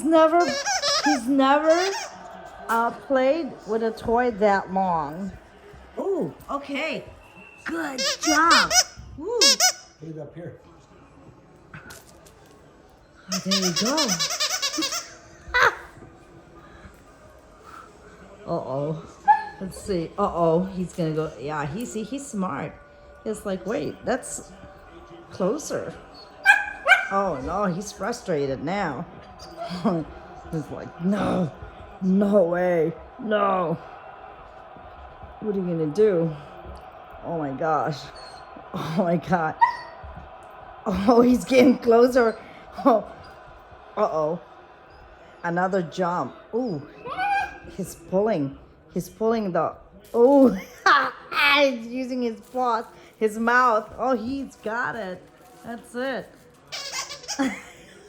never played with a toy that long. Ooh, okay. Good job. Ooh. Put it up here. Oh, there you go. Uh-oh. Let's see. Uh-oh. He's gonna go. Yeah, he's smart. He's like, wait, that's closer. Oh no, he's frustrated now. He's like, no way, no. What are you gonna do? Oh my gosh. Oh my god. Oh, he's getting closer. Oh, uh-oh. Another jump. Ooh, he's pulling the, oh, he's using his paws, his mouth. Oh, he's got it. That's it.